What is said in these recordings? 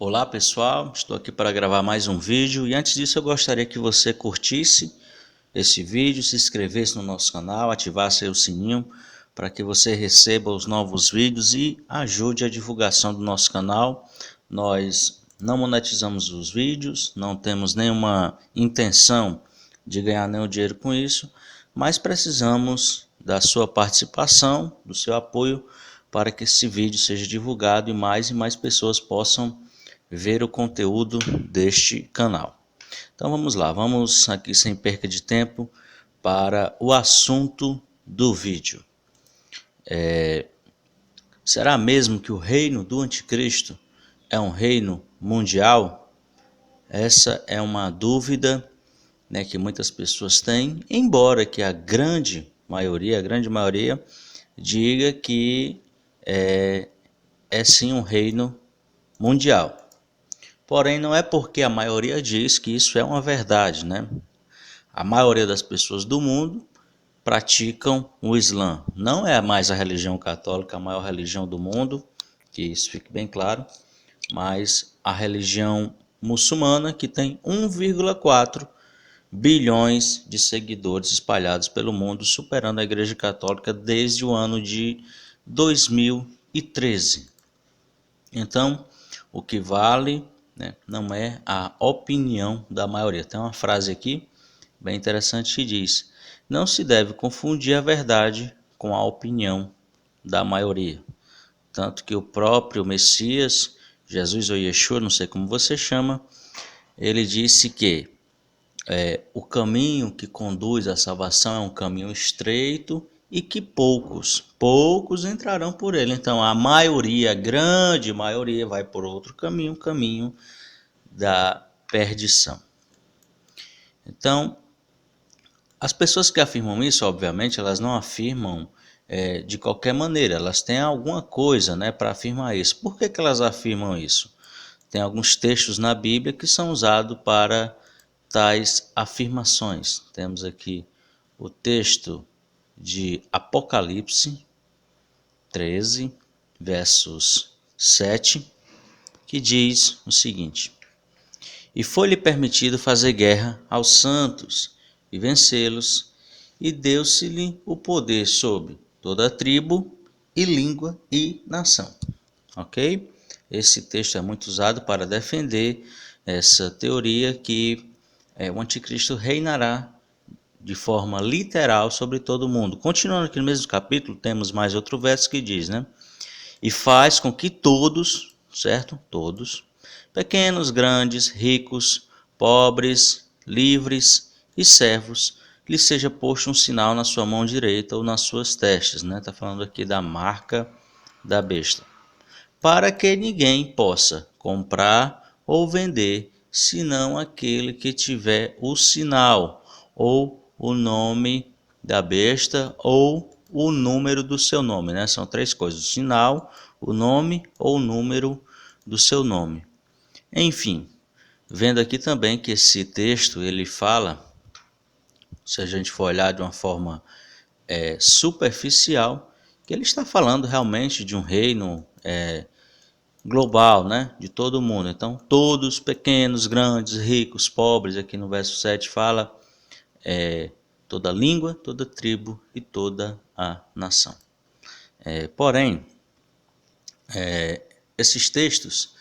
Olá pessoal, estou aqui para gravar mais um vídeo e antes disso eu gostaria que você curtisse esse vídeo, se inscrevesse no nosso canal, ativasse aí o sininho para que você receba os novos vídeos e ajude a divulgação do nosso canal. Nós não monetizamos os vídeos, não temos nenhuma intenção de ganhar nenhum dinheiro com isso, mas precisamos da sua participação, do seu apoio para que esse vídeo seja divulgado e mais pessoas possam ver o conteúdo deste canal. Então vamos lá, vamos aqui sem perca de tempo para o assunto do vídeo. Será mesmo que o reino do anticristo é um reino mundial? Essa é uma dúvida, né, que muitas pessoas têm, embora que a grande maioria diga que é sim um reino mundial. Porém, não é porque a maioria diz que isso é uma verdade, né? A maioria das pessoas do mundo praticam o Islã. Não é mais a religião católica a maior religião do mundo, que isso fique bem claro, mas a religião muçulmana, que tem 1,4 bilhões de seguidores espalhados pelo mundo, superando a Igreja Católica desde o ano de 2013. Então, o que vale, né, não é a opinião da maioria. Tem uma frase aqui bem interessante que diz: não se deve confundir a verdade com a opinião da maioria. Tanto que o próprio Messias, Jesus ou Yeshua, não sei como você chama, ele disse que o caminho que conduz à salvação é um caminho estreito e que poucos entrarão por ele. Então a maioria, a grande maioria, vai por outro caminho, o caminho da perdição. Então, as pessoas que afirmam isso, obviamente, elas não afirmam de qualquer maneira, elas têm alguma coisa, né, para afirmar isso. Por que elas afirmam isso? Tem alguns textos na Bíblia que são usados para tais afirmações. Temos aqui o texto de Apocalipse 13, versos 7, que diz o seguinte: e foi-lhe permitido fazer guerra aos santos e vencê-los, e deu-se-lhe o poder sobre toda a tribo e língua e nação. Ok? Esse texto é muito usado para defender essa teoria que o anticristo reinará de forma literal sobre todo o mundo. Continuando aqui no mesmo capítulo, temos mais outro verso que diz, né? E faz com que todos, certo? Todos, pequenos, grandes, ricos, pobres, livres e servos, lhe seja posto um sinal na sua mão direita ou nas suas testas, né? Está falando aqui da marca da besta. Para que ninguém possa comprar ou vender, senão aquele que tiver o sinal, ou o nome da besta, ou o número do seu nome, né? São três coisas: o sinal, o nome ou o número do seu nome. Enfim, vendo aqui também que esse texto ele fala, se a gente for olhar de uma forma superficial, que ele está falando realmente de um reino global, né, de todo mundo. Então, todos, pequenos, grandes, ricos, pobres, aqui no verso 7 fala toda língua, toda tribo e toda a nação. Porém, esses textos,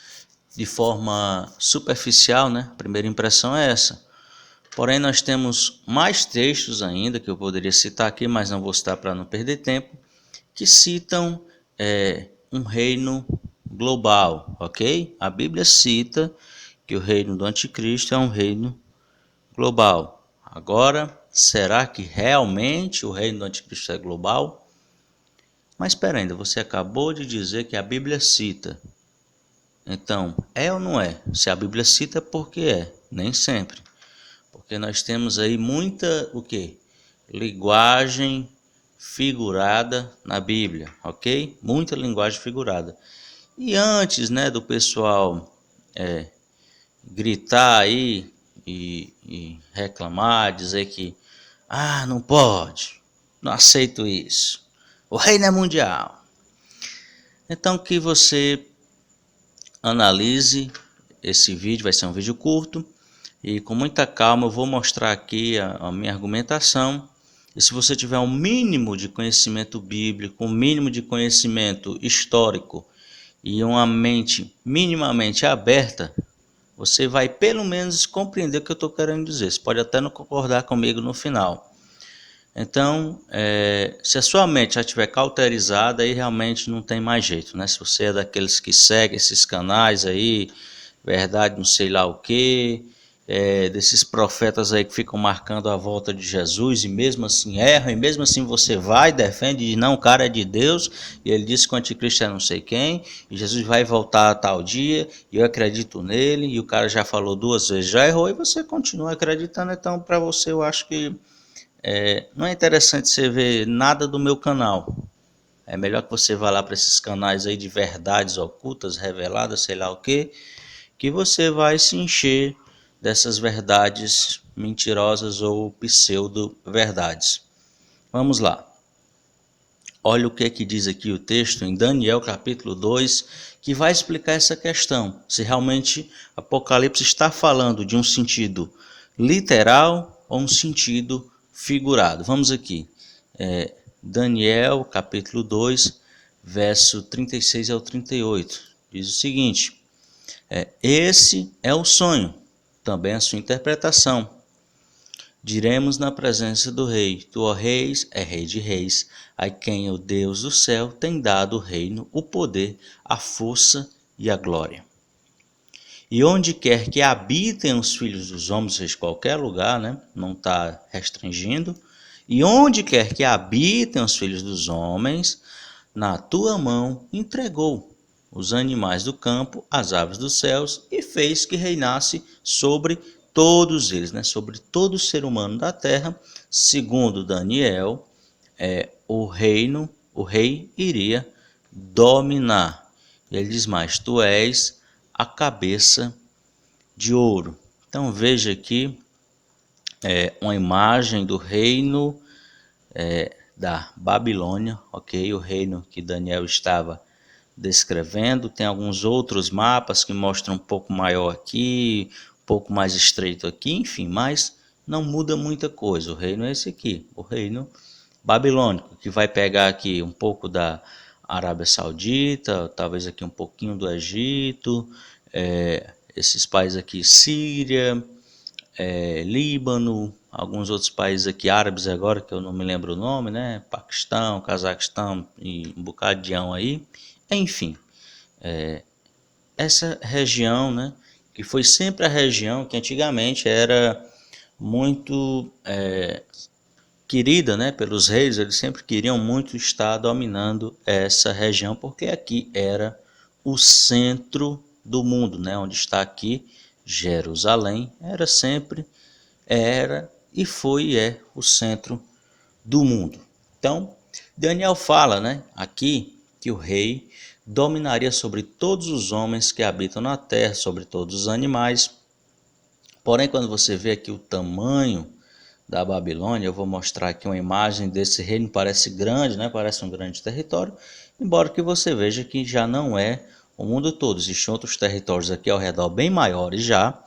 de forma superficial, né, a primeira impressão é essa. Porém, nós temos mais textos ainda que eu poderia citar aqui, mas não vou citar para não perder tempo, que citam um reino global, ok? A Bíblia cita que o reino do anticristo é um reino global. Agora, será que realmente o reino do anticristo é global? Mas espera ainda, você acabou de dizer que a Bíblia cita. Então, é ou não é? Se a Bíblia cita, é porque é. Nem sempre. Porque nós temos aí muita, linguagem figurada na Bíblia, ok? Muita linguagem figurada. E antes, né, do pessoal gritar aí e reclamar, dizer que não pode, não aceito isso, o reino é mundial. Então que você analise esse vídeo vai ser um vídeo curto e com muita calma eu vou mostrar aqui a minha argumentação. E se você tiver um mínimo de conhecimento bíblico, um mínimo de conhecimento histórico e uma mente minimamente aberta, você vai pelo menos compreender o que eu estou querendo dizer. Você pode até não concordar comigo no final. Então, se a sua mente já estiver cauterizada, aí realmente não tem mais jeito, né? Se você é daqueles que seguem esses canais aí, verdade não sei lá o que, desses profetas aí que ficam marcando a volta de Jesus e mesmo assim erram, e mesmo assim você vai, defende, diz não, o cara é de Deus, e ele disse que o anticristo é não sei quem, e Jesus vai voltar a tal dia, e eu acredito nele, e o cara já falou 2 vezes, já errou, e você continua acreditando. Então para você eu acho que não é interessante você ver nada do meu canal. É melhor que você vá lá para esses canais aí de verdades ocultas, reveladas, sei lá o que você vai se encher dessas verdades mentirosas ou pseudo-verdades. Vamos lá. Olha o que diz aqui o texto em Daniel capítulo 2, que vai explicar essa questão. Se realmente Apocalipse está falando de um sentido literal ou um sentido figurado. Vamos aqui. Daniel capítulo 2, verso 36 ao 38. Diz o seguinte: esse é o sonho, também a sua interpretação. Diremos na presença do rei: Tu, ó reis, é rei de reis, a quem o Deus do céu tem dado o reino, o poder, a força e a glória. E onde quer que habitem os filhos dos homens, seja qualquer lugar, né? Não está restringindo. E onde quer que habitem os filhos dos homens, na tua mão entregou os animais do campo, as aves dos céus, e fez que reinasse sobre todos eles, né? Sobre todo ser humano da terra. Segundo Daniel, o rei iria dominar. E ele diz mais: tu és a cabeça de ouro. Então veja aqui uma imagem do reino da Babilônia, ok? O reino que Daniel estava descrevendo. Tem alguns outros mapas que mostram um pouco maior aqui, um pouco mais estreito aqui, enfim, mas não muda muita coisa. O reino é esse aqui, o reino babilônico, que vai pegar aqui um pouco da Arábia Saudita, talvez aqui um pouquinho do Egito, esses países aqui, Síria, Líbano, alguns outros países aqui árabes agora, que eu não me lembro o nome, né? Paquistão, Cazaquistão e um bocadinho aí. Enfim, essa região, né? Que foi sempre a região que antigamente era muito querida, né? Pelos reis, eles sempre queriam muito estar dominando essa região, porque aqui era o centro do mundo, né? Onde está aqui Jerusalém, era e foi e é o centro do mundo. Então, Daniel fala, né, aqui que o rei dominaria sobre todos os homens que habitam na terra, sobre todos os animais. Porém, quando você vê aqui o tamanho da Babilônia, eu vou mostrar aqui uma imagem desse reino, parece grande, né? Parece um grande território, embora que você veja que já não é o mundo todo. Existem outros territórios aqui ao redor bem maiores já,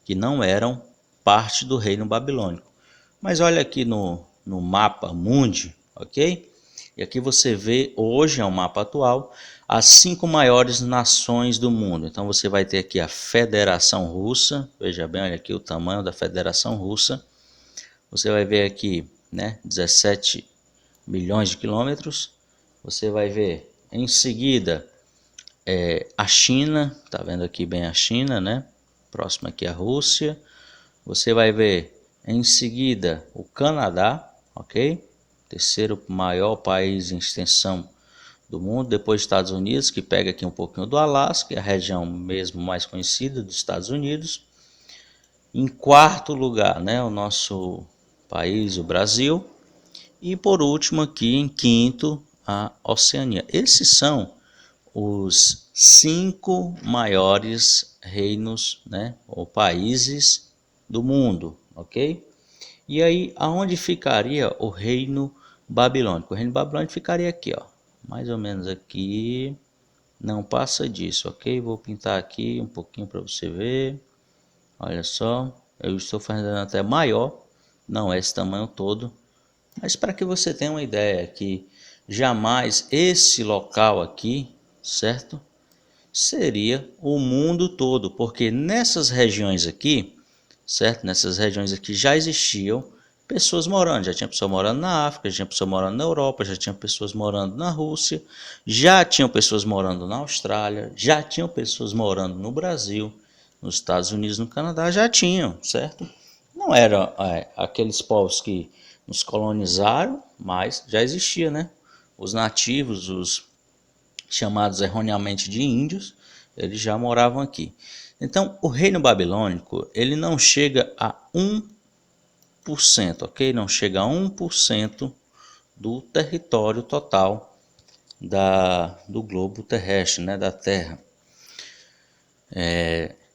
que não eram parte do reino babilônico. Mas olha aqui no mapa mundi, ok? E aqui você vê, hoje é um mapa atual, as 5 maiores nações do mundo. Então você vai ter aqui a Federação Russa, veja bem, olha aqui o tamanho da Federação Russa. Você vai ver aqui, né, 17 milhões de quilômetros. Você vai ver em seguida a China, tá vendo aqui bem a China, né? Próximo aqui a Rússia. Você vai ver em seguida o Canadá, ok? Terceiro maior país em extensão do mundo, depois Estados Unidos, que pega aqui um pouquinho do Alasca, é a região mesmo mais conhecida dos Estados Unidos. Em quarto lugar, né, o nosso país, o Brasil. E por último aqui, em quinto, a Oceania. Esses são os 5 maiores reinos, né, ou países do mundo, ok? E aí, aonde ficaria o reino babilônico? O reino babilônico ficaria aqui, ó, mais ou menos aqui, Não passa disso, ok? Vou pintar aqui um pouquinho para você ver. Olha só, eu estou fazendo até maior, não é esse tamanho todo, mas para que você tenha uma ideia que jamais esse local aqui, certo? Seria o mundo todo, porque nessas regiões aqui, certo? Nessas regiões aqui já existiam pessoas morando, já tinha pessoa morando na África, já tinha pessoa morando na Europa, já tinha pessoas morando na Rússia, já tinham pessoas morando na Austrália, já tinham pessoas morando no Brasil, nos Estados Unidos, no Canadá, já tinham, certo? Não eram aqueles povos que nos colonizaram, mas já existia, né? Os nativos, os chamados erroneamente de índios, eles já moravam aqui. Então, o reino babilônico, ele não chega a 1%, ok? Não chega a 1% do território total do globo terrestre, né? Da Terra.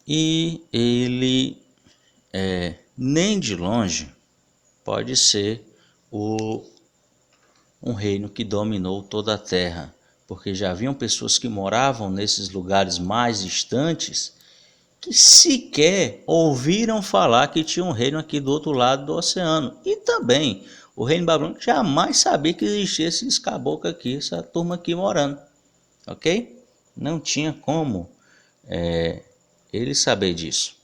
E ele, nem de longe, pode ser um reino que dominou toda a Terra, porque já haviam pessoas que moravam nesses lugares mais distantes que sequer ouviram falar que tinha um reino aqui do outro lado do oceano. E também o reino babilônico jamais sabia que existia esses caboclos aqui, essa turma aqui morando, ok? Não tinha como ele saber disso.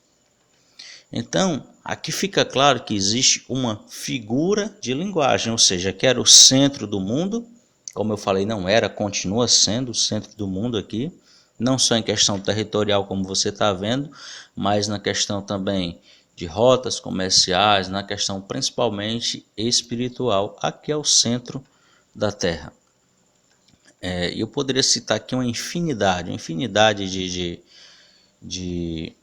Então, aqui fica claro que existe uma figura de linguagem, ou seja, que era o centro do mundo, como eu falei, não era, continua sendo o centro do mundo aqui, não só em questão territorial, como você está vendo, mas na questão também de rotas comerciais, na questão principalmente espiritual. Aqui é o centro da Terra. Eu poderia citar aqui uma infinidade de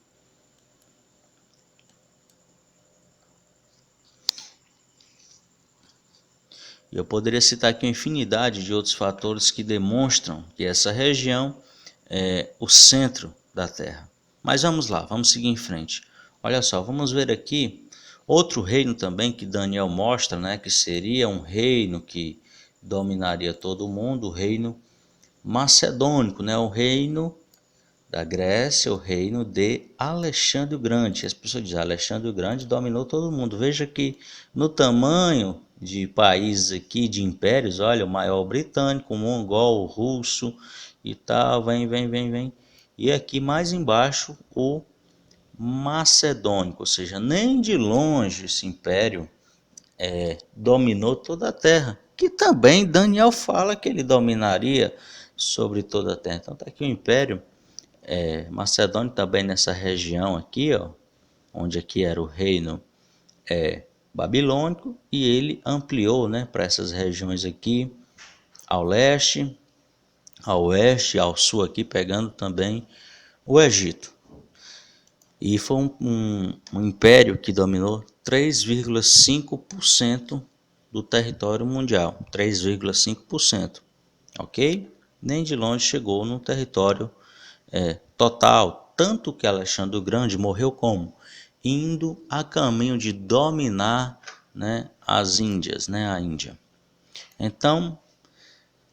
Eu poderia citar aqui uma infinidade de outros fatores que demonstram que essa região é o centro da Terra. Mas vamos lá, vamos seguir em frente. Olha só, vamos ver aqui outro reino também que Daniel mostra, né, que seria um reino que dominaria todo o mundo, o reino macedônico, né, o reino da Grécia, o reino de Alexandre o Grande. As pessoas dizem, Alexandre o Grande dominou todo mundo. Veja que no tamanho de países aqui, de impérios, olha, o maior britânico, o mongol, o russo e tal, vem. E aqui mais embaixo o macedônico, ou seja, nem de longe esse império dominou toda a terra, que também Daniel fala que ele dominaria sobre toda a terra. Então está aqui o império Macedônia também nessa região aqui, ó, onde aqui era o reino babilônico, e ele ampliou, né, para essas regiões aqui, ao leste, ao oeste, ao sul aqui, pegando também o Egito. E foi um império que dominou 3,5% do território mundial, 3,5%, ok? Nem de longe chegou no território total, tanto que Alexandre o Grande morreu como? Indo a caminho de dominar, né, as Índias, né, a Índia. Então,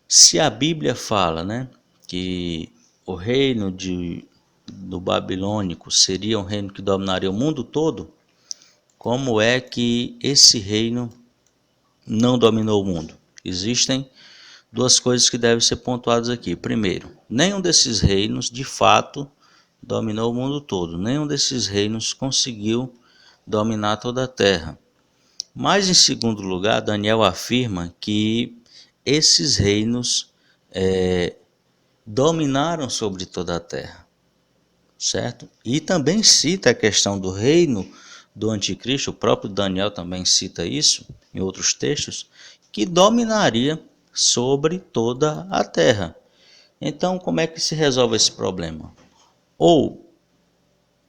se a Bíblia fala, né, que o reino do babilônico seria um reino que dominaria o mundo todo, como é que esse reino não dominou o mundo? Existem duas coisas que devem ser pontuadas aqui. Primeiro, nenhum desses reinos de fato dominou o mundo todo. Nenhum desses reinos conseguiu dominar toda a terra. Mas, em segundo lugar, Daniel afirma que esses reinos dominaram sobre toda a terra, certo? E também cita a questão do reino do anticristo, o próprio Daniel também cita isso em outros textos, que dominaria sobre toda a terra. Então, como é que se resolve esse problema? Ou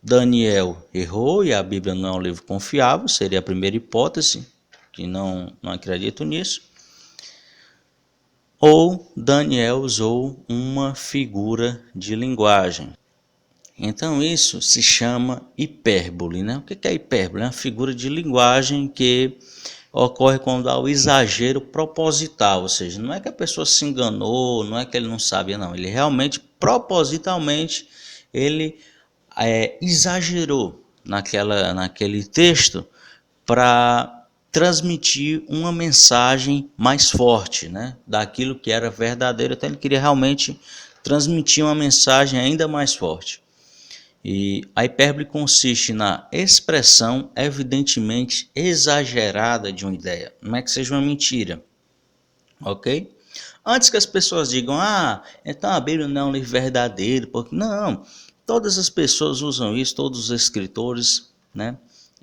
Daniel errou e a Bíblia não é um livro confiável, seria a primeira hipótese, que não acredito nisso. Ou Daniel usou uma figura de linguagem. Então isso se chama hipérbole, né? O que é hipérbole? É uma figura de linguagem que ocorre quando há o exagero proposital, ou seja, não é que a pessoa se enganou, não é que ele não sabia, não. Ele realmente, propositalmente, ele exagerou naquele texto para transmitir uma mensagem mais forte, né, daquilo que era verdadeiro. Então ele queria realmente transmitir uma mensagem ainda mais forte. E a hipérbole consiste na expressão evidentemente exagerada de uma ideia. Não é que seja uma mentira, ok? Antes que as pessoas digam, então a Bíblia não é um livro verdadeiro, porque não, todas as pessoas usam isso, todos os escritores, né?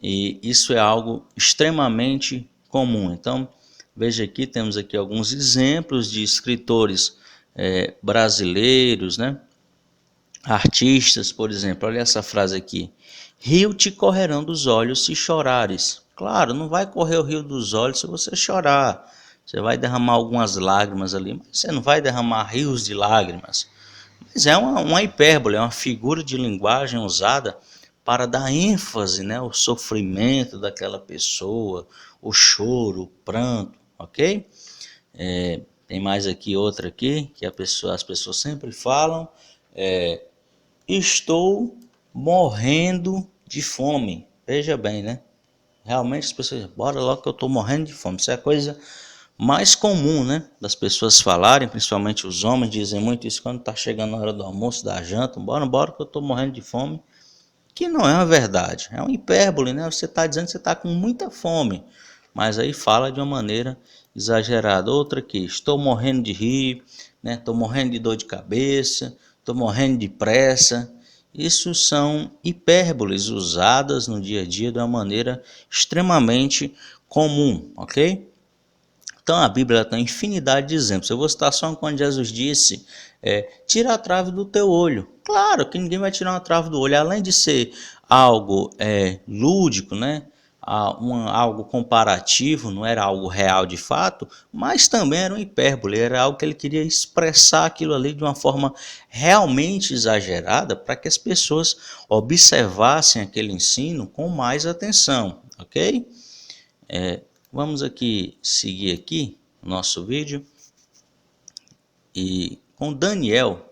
E isso é algo extremamente comum. Então, veja aqui, temos aqui alguns exemplos de escritores brasileiros, né? Artistas, por exemplo, olha essa frase aqui: rio te correrão dos olhos se chorares. Claro, não vai correr o rio dos olhos se você chorar. Você vai derramar algumas lágrimas ali, mas você não vai derramar rios de lágrimas. Mas é uma hipérbole, é uma figura de linguagem usada para dar ênfase, né, ao sofrimento daquela pessoa, o choro, o pranto, ok? Tem mais aqui outra aqui que as pessoas sempre falam. Estou morrendo de fome. Veja bem, né? Realmente as pessoas dizem, bora logo que eu estou morrendo de fome. Isso é a coisa mais comum, né? Das pessoas falarem, principalmente os homens dizem muito isso quando está chegando a hora do almoço, da janta. Bora que eu estou morrendo de fome. Que não é uma verdade, é uma hipérbole, né? Você está dizendo que você está com muita fome, mas aí fala de uma maneira exagerada. Outra aqui, estou morrendo de rir, né? Estou morrendo de dor de cabeça, estou morrendo de pressa. Isso são hipérboles usadas no dia a dia de uma maneira extremamente comum, ok? Então a Bíblia tem infinidade de exemplos. Eu vou citar só quando Jesus disse, tira a trave do teu olho. Claro que ninguém vai tirar uma trave do olho, além de ser algo lúdico, né? Algo comparativo, não era algo real de fato, mas também era uma hipérbole, era algo que ele queria expressar aquilo ali de uma forma realmente exagerada para que as pessoas observassem aquele ensino com mais atenção, ok? Vamos aqui seguir aqui o nosso vídeo e com Daniel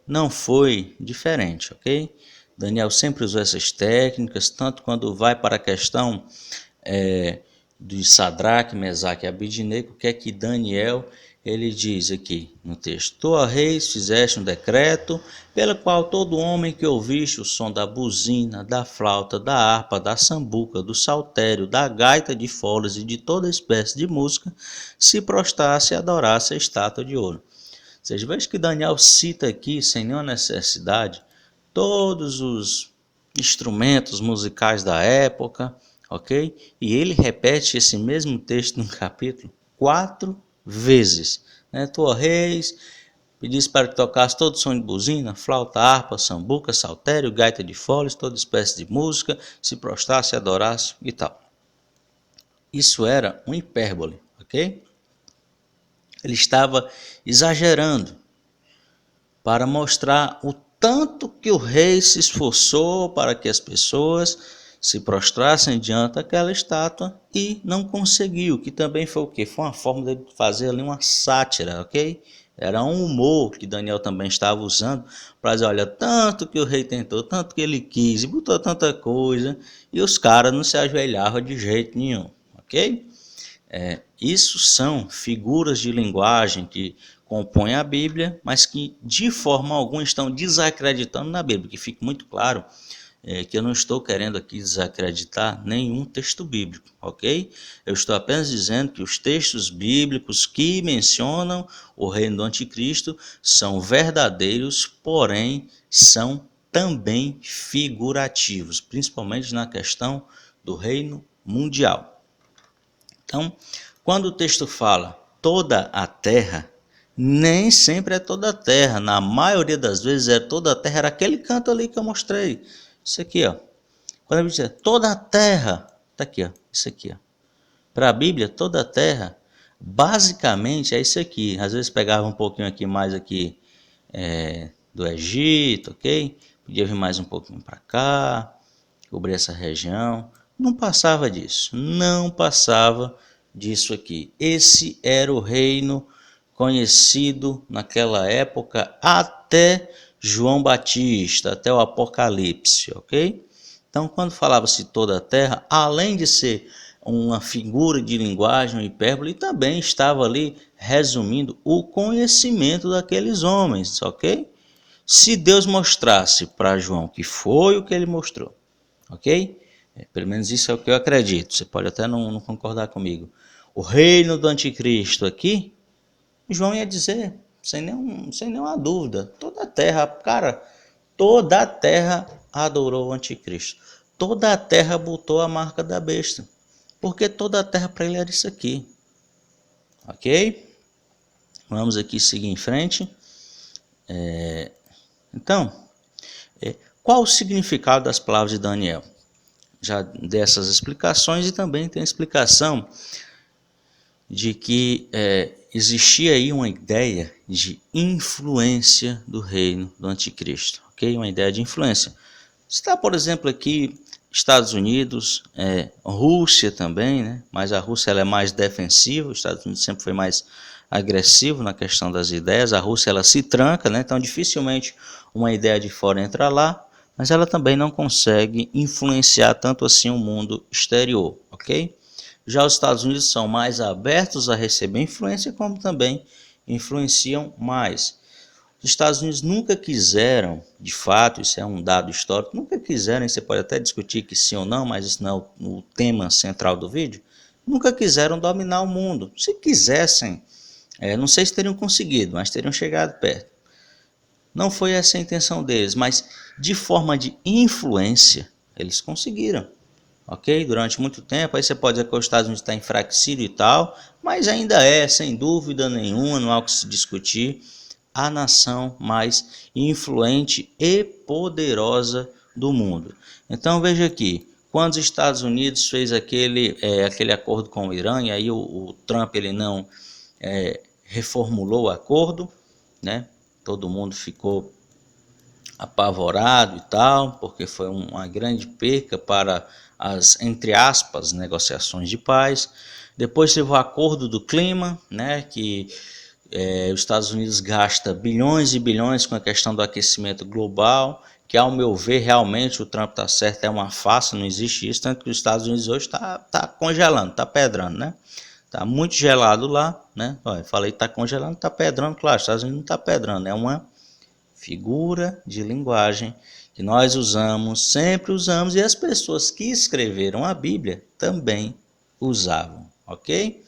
não foi diferente, ok? Daniel sempre usou essas técnicas, tanto quando vai para a questão de Sadraque, Mesaque e Abidnego, o que é que Daniel ele diz aqui no texto: Tu, ó reis, fizeste um decreto, pelo qual todo homem que ouviste o som da buzina, da flauta, da harpa, da sambuca, do saltério, da gaita de foles e de toda espécie de música, se prostrasse e adorasse a estátua de ouro. Ou seja, veja que Daniel cita aqui, sem nenhuma necessidade, todos os instrumentos musicais da época, ok? E ele repete esse mesmo texto no capítulo 4 vezes, né? Tu, ó reis, pedisse para que tocasse todo som de buzina, flauta, harpa, sambuca, saltério, gaita de foles, toda espécie de música, se prostrasse, adorasse e tal. Isso era uma hipérbole, ok? Ele estava exagerando para mostrar o tanto que o rei se esforçou para que as pessoas se prostrassem diante daquela estátua e não conseguiu, que também foi o quê? Foi uma forma de fazer ali uma sátira, ok? Era um humor que Daniel também estava usando para dizer, olha, tanto que o rei tentou, tanto que ele quis, e botou tanta coisa, e os caras não se ajoelhavam de jeito nenhum, ok? Isso são figuras de linguagem que compõem a Bíblia, mas que de forma alguma estão desacreditando na Bíblia, que fique muito claro que eu não estou querendo aqui desacreditar nenhum texto bíblico, ok? Eu estou apenas dizendo que os textos bíblicos que mencionam o reino do anticristo são verdadeiros, porém são também figurativos, principalmente na questão do reino mundial. Então, quando o texto fala toda a terra, nem sempre é toda a terra, na maioria das vezes toda a terra, era aquele canto ali que eu mostrei. Isso aqui, ó. Quando a Bíblia diz toda a terra, tá aqui, ó. Isso aqui, ó. Para a Bíblia, toda a terra, basicamente é isso aqui. Às vezes pegava um pouquinho aqui mais aqui do Egito, ok? Podia vir mais um pouquinho para cá, cobrir essa região. Não passava disso, não passava disso aqui. Esse era o reino conhecido naquela época até João Batista, até o Apocalipse, ok? Então, quando falava-se toda a terra, além de ser uma figura de linguagem, uma hipérbole, também estava ali resumindo o conhecimento daqueles homens, ok? Se Deus mostrasse para João que foi o que ele mostrou, ok? Pelo menos isso é o que eu acredito. Você pode até não concordar comigo. O reino do anticristo aqui, João ia dizer, sem nenhuma dúvida, toda a terra, cara, toda a terra adorou o anticristo. Toda a terra botou a marca da besta. Porque toda a terra para ele era isso aqui. Ok? Vamos aqui seguir em frente. Então, qual o significado das palavras de Daniel? Já dessas explicações, e também tem a explicação de que existia aí uma ideia de influência do reino do anticristo, ok? Uma ideia de influência. Está, por exemplo, aqui Estados Unidos, Rússia também, né? Mas a Rússia ela é mais defensiva, os Estados Unidos sempre foi mais agressivo na questão das ideias. A Rússia ela se tranca, né? Então dificilmente uma ideia de fora entra lá, mas ela também não consegue influenciar tanto assim o mundo exterior, ok? Já os Estados Unidos são mais abertos a receber influência, como também influenciam mais. Os Estados Unidos nunca quiseram, de fato, isso é um dado histórico, nunca quiseram, você pode até discutir que sim ou não, mas isso não é o tema central do vídeo, nunca quiseram dominar o mundo. Se quisessem, não sei se teriam conseguido, mas teriam chegado perto. Não foi essa a intenção deles, mas de forma de influência, eles conseguiram. Ok? Durante muito tempo, aí você pode dizer que os Estados Unidos está enfraquecido e tal, mas ainda é, sem dúvida nenhuma, não há o que se discutir, a nação mais influente e poderosa do mundo. Então veja aqui, quando os Estados Unidos fez aquele acordo com o Irã, e aí o Trump ele não reformulou o acordo, né? Todo mundo ficou apavorado e tal, porque foi uma grande perca para as, entre aspas, negociações de paz. Depois teve o acordo do clima, né, que os Estados Unidos gasta bilhões e bilhões com a questão do aquecimento global, que ao meu ver realmente o Trump está certo, é uma farsa, não existe isso, tanto que os Estados Unidos hoje tá congelando, está pedrando, né? Está muito gelado lá, né? Olha, falei que está congelando, está pedrando, claro, os Estados Unidos não está pedrando, é uma figura de linguagem que nós usamos, sempre usamos, e as pessoas que escreveram a Bíblia também usavam, ok?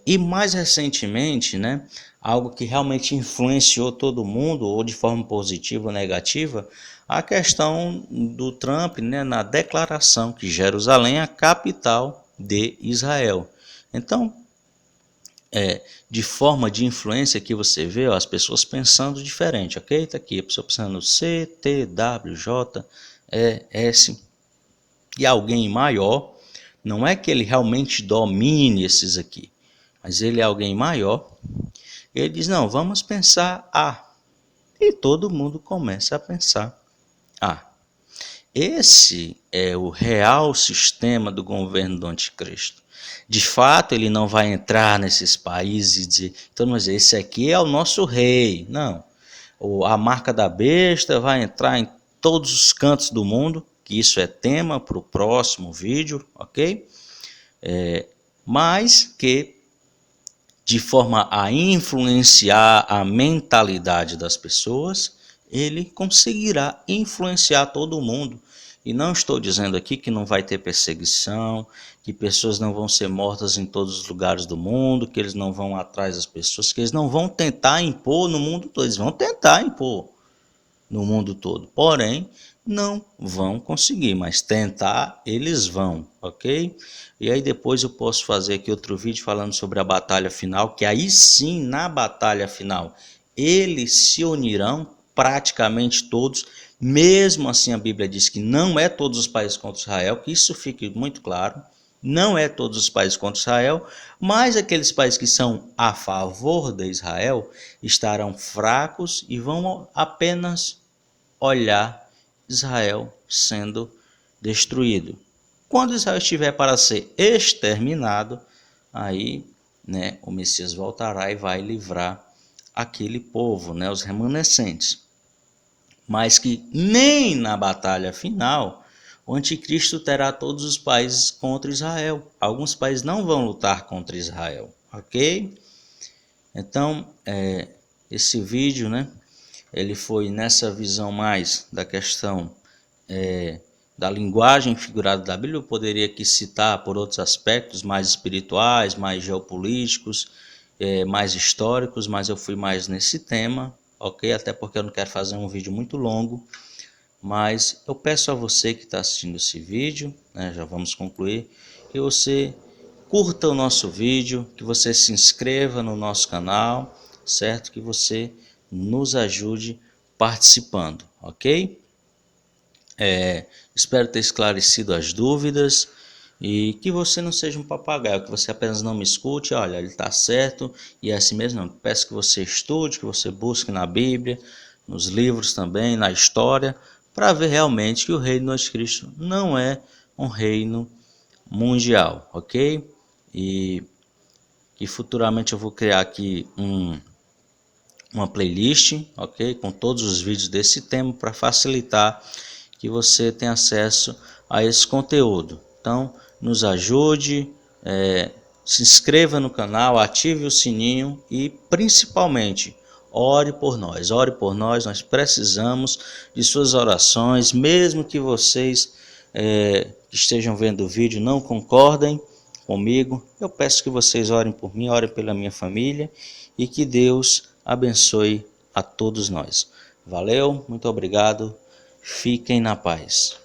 E mais recentemente, né, algo que realmente influenciou todo mundo, ou de forma positiva ou negativa, a questão do Trump, né, na declaração que Jerusalém é a capital de Israel. Então, de forma de influência que você vê, ó, as pessoas pensando diferente, ok? Está aqui, a pessoa pensando C, T, W, J, E, S, e alguém maior, não é que ele realmente domine esses aqui, mas ele é alguém maior, ele diz, não, vamos pensar A, e todo mundo começa a pensar A. Esse é o real sistema do governo do anticristo. De fato, ele não vai entrar nesses países e dizer, então, mas esse aqui é o nosso rei. Não. A marca da besta vai entrar em todos os cantos do mundo, que isso é tema para o próximo vídeo, ok? Mas que, de forma a influenciar a mentalidade das pessoas, ele conseguirá influenciar todo mundo. E não estou dizendo aqui que não vai ter perseguição, que pessoas não vão ser mortas em todos os lugares do mundo, que eles não vão atrás das pessoas, que eles não vão tentar impor no mundo todo. Eles vão tentar impor no mundo todo, porém não vão conseguir, mas tentar eles vão, ok? E aí depois eu posso fazer aqui outro vídeo falando sobre a batalha final, que aí sim, na batalha final, eles se unirão, praticamente todos. Mesmo assim, a Bíblia diz que não é todos os países contra Israel, que isso fique muito claro. Não é todos os países contra Israel, mas aqueles países que são a favor de Israel estarão fracos e vão apenas olhar Israel sendo destruído. Quando Israel estiver para ser exterminado, aí, né, o Messias voltará e vai livrar aquele povo, né, os remanescentes. Mas que nem na batalha final o anticristo terá todos os países contra Israel. Alguns países não vão lutar contra Israel, ok? Então, esse vídeo, né, ele foi nessa visão mais da questão da linguagem figurada da Bíblia. Eu poderia aqui citar por outros aspectos mais espirituais, mais geopolíticos, mais históricos, mas eu fui mais nesse tema, ok? Até porque eu não quero fazer um vídeo muito longo, mas eu peço a você que está assistindo esse vídeo, né, já vamos concluir, que você curta o nosso vídeo, que você se inscreva no nosso canal, certo? Que você nos ajude participando, ok? Espero ter esclarecido as dúvidas e que você não seja um papagaio, que você apenas não me escute, olha, ele está certo e é assim mesmo. Não. Peço que você estude, que você busque na Bíblia, nos livros também, na história, para ver realmente que o reino do anticristo não é um reino mundial, ok? E que futuramente eu vou criar aqui uma playlist, ok? Com todos os vídeos desse tema para facilitar que você tenha acesso a esse conteúdo. Então, nos ajude, se inscreva no canal, ative o sininho e principalmente ore por nós, nós precisamos de suas orações, mesmo que vocês que estejam vendo o vídeo não concordem comigo, eu peço que vocês orem por mim, orem pela minha família e que Deus abençoe a todos nós. Valeu, muito obrigado, fiquem na paz.